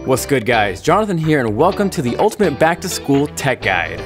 What's good, guys? Jonathan here, and welcome to the ultimate back to school tech guide.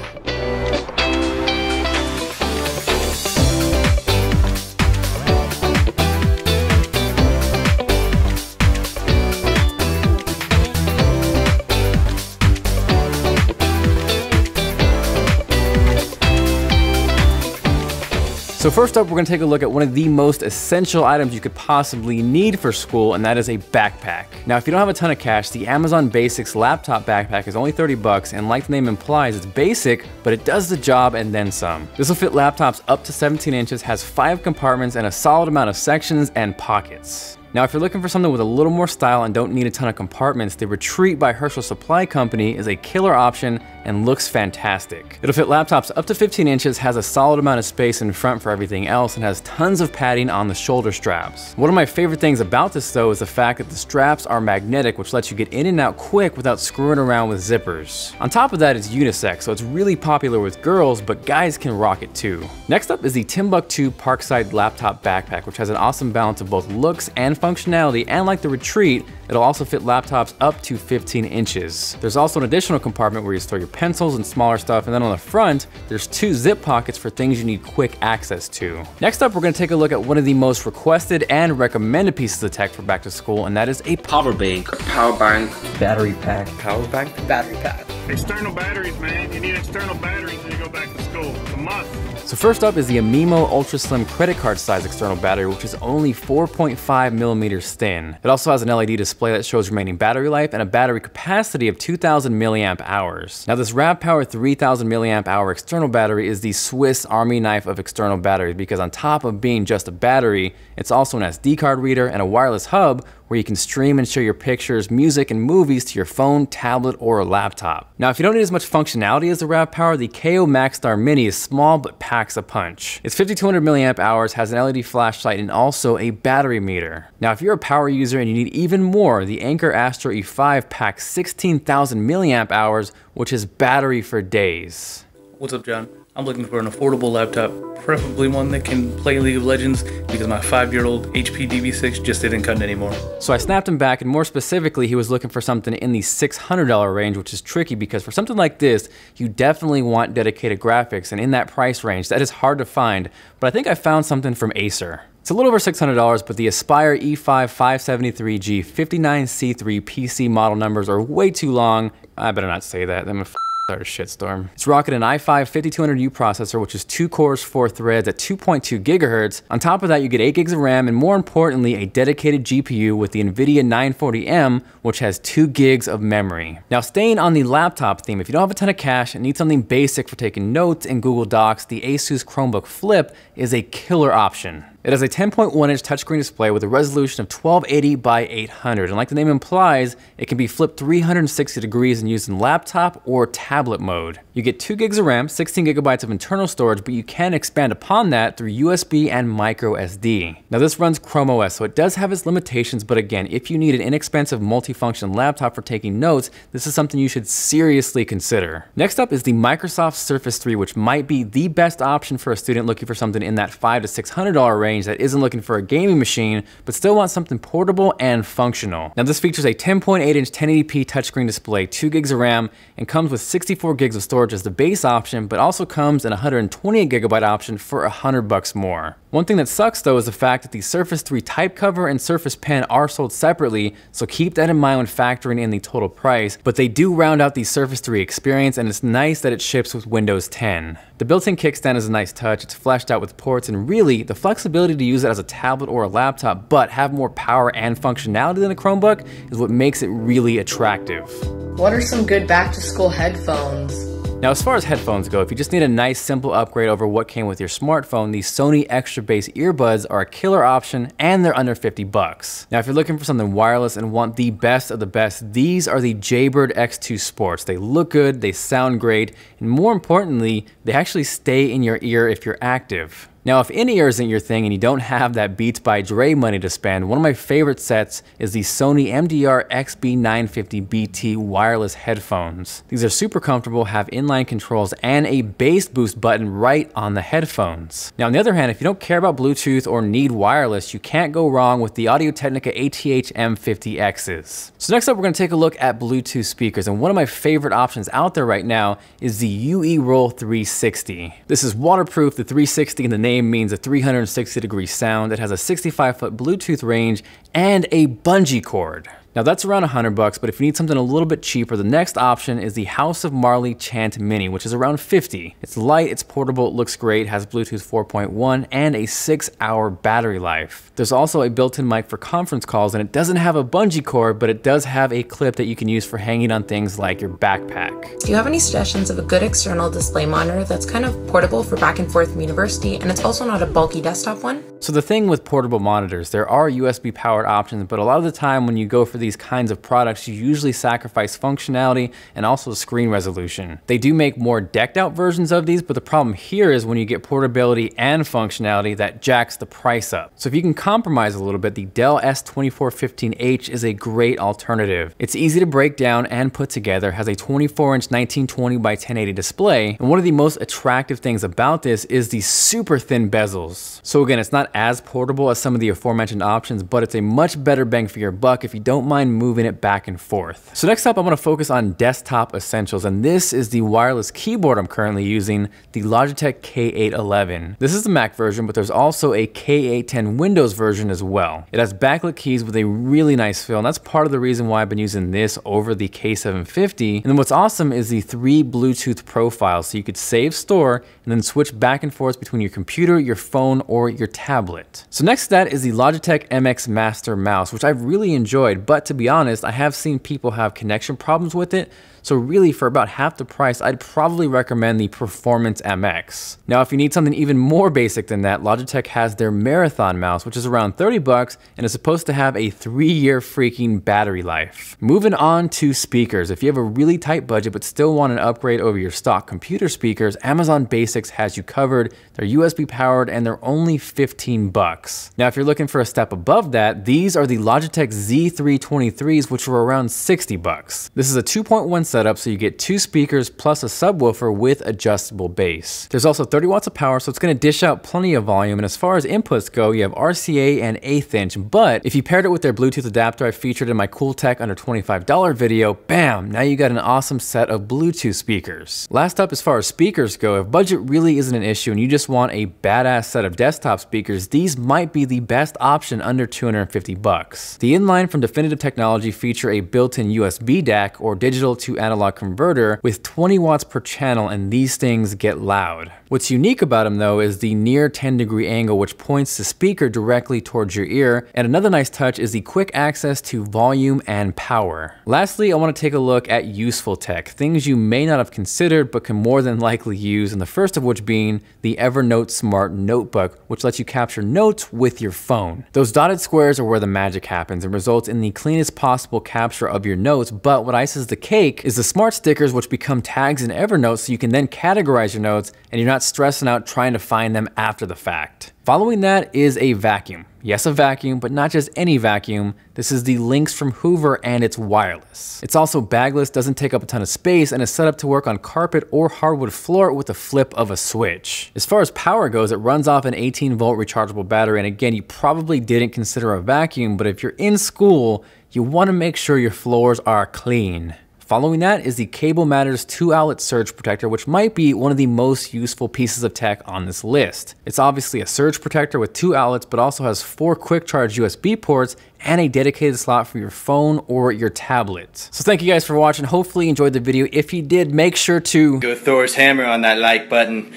So first up, we're gonna take a look at one of the most essential items you could possibly need for school, and that is a backpack. Now, if you don't have a ton of cash, the Amazon Basics laptop backpack is only 30 bucks, and like the name implies, it's basic, but it does the job and then some. This will fit laptops up to 17 inches, has 5 compartments, and a solid amount of sections and pockets. Now, if you're looking for something with a little more style and don't need a ton of compartments, the Retreat by Herschel Supply Company is a killer option and looks fantastic. It'll fit laptops up to 15 inches, has a solid amount of space in front for everything else, and has tons of padding on the shoulder straps. One of my favorite things about this though is the fact that the straps are magnetic, which lets you get in and out quick without screwing around with zippers. On top of that, it's unisex, so it's really popular with girls, but guys can rock it too. Next up is the Timbuk2 Parkside Laptop Backpack, which has an awesome balance of both looks and functionality, and like the Retreat, it'll also fit laptops up to 15 inches. There's also an additional compartment where you store your pencils and smaller stuff, and then on the front, there's 2 zip pockets for things you need quick access to. Next up, we're gonna take a look at one of the most requested and recommended pieces of tech for back to school, and that is a power bank. Power bank. Battery pack. Power bank? Battery pack. External batteries, man. You need external batteries when you go back to school. It's a must. So first up is the Amimo Ultra Slim credit card size external battery, which is only 4.5 millimeters thin. It also has an LED display that shows remaining battery life and a battery capacity of 2,000 milliamp hours. Now this RAV Power 3,000 milliamp hour external battery is the Swiss Army knife of external batteries, because on top of being just a battery, it's also an SD card reader and a wireless hub where you can stream and share your pictures, music, and movies to your phone, tablet, or a laptop. Now, if you don't need as much functionality as the RAV Power, the KO Maxstar Mini is small but packs a punch. It's 5,200 milliamp hours, has an LED flashlight, and also a battery meter. Now, if you're a power user and you need even more, the Anker Astro E5 packs 16,000 milliamp hours, which is battery for days. What's up, John? I'm looking for an affordable laptop, preferably one that can play League of Legends, because my 5-year-old HP DB6 just didn't cut it anymore. So I snapped him back, and more specifically, he was looking for something in the $600 range, which is tricky because for something like this, you definitely want dedicated graphics, and in that price range, that is hard to find, but I think I found something from Acer. It's a little over $600, but the Aspire E5 573G 59C3 PC model numbers are way too long. I better not say that. I'm a start a shitstorm. It's rocking an i5 5200U processor, which is 2 cores, 4 threads at 2.2 gigahertz. On top of that, you get 8 gigs of RAM, and more importantly, a dedicated GPU with the NVIDIA 940M, which has 2 gigs of memory. Now, staying on the laptop theme, if you don't have a ton of cash and need something basic for taking notes in Google Docs, the Asus Chromebook Flip is a killer option. It has a 10.1-inch touchscreen display with a resolution of 1280 by 800, and like the name implies, it can be flipped 360 degrees and used in laptop or tablet mode. You get 2 gigs of RAM, 16 gigabytes of internal storage, but you can expand upon that through USB and micro SD. Now this runs Chrome OS, so it does have its limitations, but again, if you need an inexpensive multifunction laptop for taking notes, this is something you should seriously consider. Next up is the Microsoft Surface 3, which might be the best option for a student looking for something in that $500 to $600 range that isn't looking for a gaming machine, but still wants something portable and functional. Now this features a 10.8-inch 1080p touchscreen display, 2 gigs of RAM, and comes with 64 gigs of storage as the base option, but also comes in a 128 gigabyte option for $100 more. One thing that sucks though is the fact that the Surface 3 type cover and Surface Pen are sold separately, so keep that in mind when factoring in the total price, but they do round out the Surface 3 experience, and it's nice that it ships with Windows 10. The built-in kickstand is a nice touch, it's fleshed out with ports, and really, the flexibility to use it as a tablet or a laptop, but have more power and functionality than a Chromebook is what makes it really attractive. What are some good back-to-school headphones? Now, as far as headphones go, if you just need a nice, simple upgrade over what came with your smartphone, these Sony Extra Bass earbuds are a killer option, and they're under 50 bucks. Now, if you're looking for something wireless and want the best of the best, these are the Jaybird X2 Sports. They look good, they sound great, and more importantly, they actually stay in your ear if you're active. Now, if in-ear isn't your thing and you don't have that Beats by Dre money to spend, one of my favorite sets is the Sony MDR XB950BT wireless headphones. These are super comfortable, have inline controls, and a bass boost button right on the headphones. Now, on the other hand, if you don't care about Bluetooth or need wireless, you can't go wrong with the Audio-Technica ATH M50Xs. So next up, we're going to take a look at Bluetooth speakers, and one of my favorite options out there right now is the UE Roll 360. This is waterproof. The 360 in the name means a 360-degree sound. It has a 65-foot Bluetooth range and a bungee cord. Now that's around $100, but if you need something a little bit cheaper, the next option is the House of Marley Chant Mini, which is around $50. It's light, it's portable, it looks great, has Bluetooth 4.1 and a 6-hour battery life. There's also a built-in mic for conference calls, and it doesn't have a bungee cord, but it does have a clip that you can use for hanging on things like your backpack. Do you have any suggestions of a good external display monitor that's kind of portable for back and forth from university, and it's also not a bulky desktop one? So the thing with portable monitors, there are USB powered options, but a lot of the time when you go for these kinds of products, you usually sacrifice functionality and also screen resolution. They do make more decked out versions of these, but the problem here is when you get portability and functionality, that jacks the price up. So if you can compromise a little bit, the Dell S2415H is a great alternative. It's easy to break down and put together, has a 24-inch 1920 by 1080 display, and one of the most attractive things about this is the super thin bezels. So again, it's not as portable as some of the aforementioned options, but it's a much better bang for your buck if you don't mind moving it back and forth. So next up, I'm going to focus on desktop essentials, and this is the wireless keyboard I'm currently using, the Logitech K811. This is the Mac version, but there's also a K810 Windows version as well. It has backlit keys with a really nice feel, and that's part of the reason why I've been using this over the K750. And then what's awesome is the 3 Bluetooth profiles, so you could save, store, and then switch back and forth between your computer, your phone, or your tablet. So next to that is the Logitech MX Master mouse, which I've really enjoyed, but to be honest, I have seen people have connection problems with it. So really, for about half the price, I'd probably recommend the Performance MX. Now, if you need something even more basic than that, Logitech has their Marathon mouse, which is around $30 and is supposed to have a 3-year freaking battery life. Moving on to speakers. If you have a really tight budget but still want an upgrade over your stock computer speakers, Amazon Basics has you covered. They're USB powered and they're only $15. Now, if you're looking for a step above that, these are the Logitech Z323s, which are around $60. This is a 2.1 setup, so you get 2 speakers plus a subwoofer with adjustable bass. There's also 30 watts of power, so it's going to dish out plenty of volume, and as far as inputs go, you have RCA and 1/8 inch, but if you paired it with their Bluetooth adapter I featured in my Cool Tech under $25 video, bam, now you got an awesome set of Bluetooth speakers. Last up, as far as speakers go, if budget really isn't an issue and you just want a badass set of desktop speakers, these might be the best option under $250. The inline from Definitive Technology feature a built-in USB DAC or digital to analog converter with 20 watts per channel, and these things get loud. What's unique about them though is the near 10-degree angle, which points the speaker directly towards your ear, and another nice touch is the quick access to volume and power. Lastly, I want to take a look at useful tech, things you may not have considered but can more than likely use, and the first of which being the Evernote Smart Notebook, which lets you capture notes with your phone. Those dotted squares are where the magic happens and results in the cleanest possible capture of your notes, but what ices the cake is the smart stickers, which become tags in Evernote, so you can then categorize your notes and you're not stressing out trying to find them after the fact. Following that is a vacuum. Yes, a vacuum, but not just any vacuum. This is the Lynx from Hoover, and it's wireless. It's also bagless, doesn't take up a ton of space, and is set up to work on carpet or hardwood floor with the flip of a switch. As far as power goes, it runs off an 18-volt rechargeable battery, and again, you probably didn't consider a vacuum, but if you're in school, you want to make sure your floors are clean. Following that is the Cable Matters 2-outlet surge protector, which might be one of the most useful pieces of tech on this list. It's obviously a surge protector with 2 outlets, but also has 4 quick charge USB ports and a dedicated slot for your phone or your tablet. So thank you guys for watching. Hopefully you enjoyed the video. If you did, make sure to go Thor's hammer on that like button.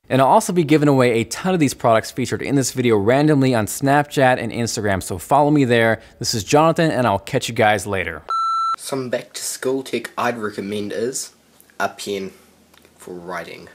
And I'll also be giving away a ton of these products featured in this video randomly on Snapchat and Instagram, so follow me there. This is Jonathan, and I'll catch you guys later. Some back to school tech I'd recommend is a pen for writing.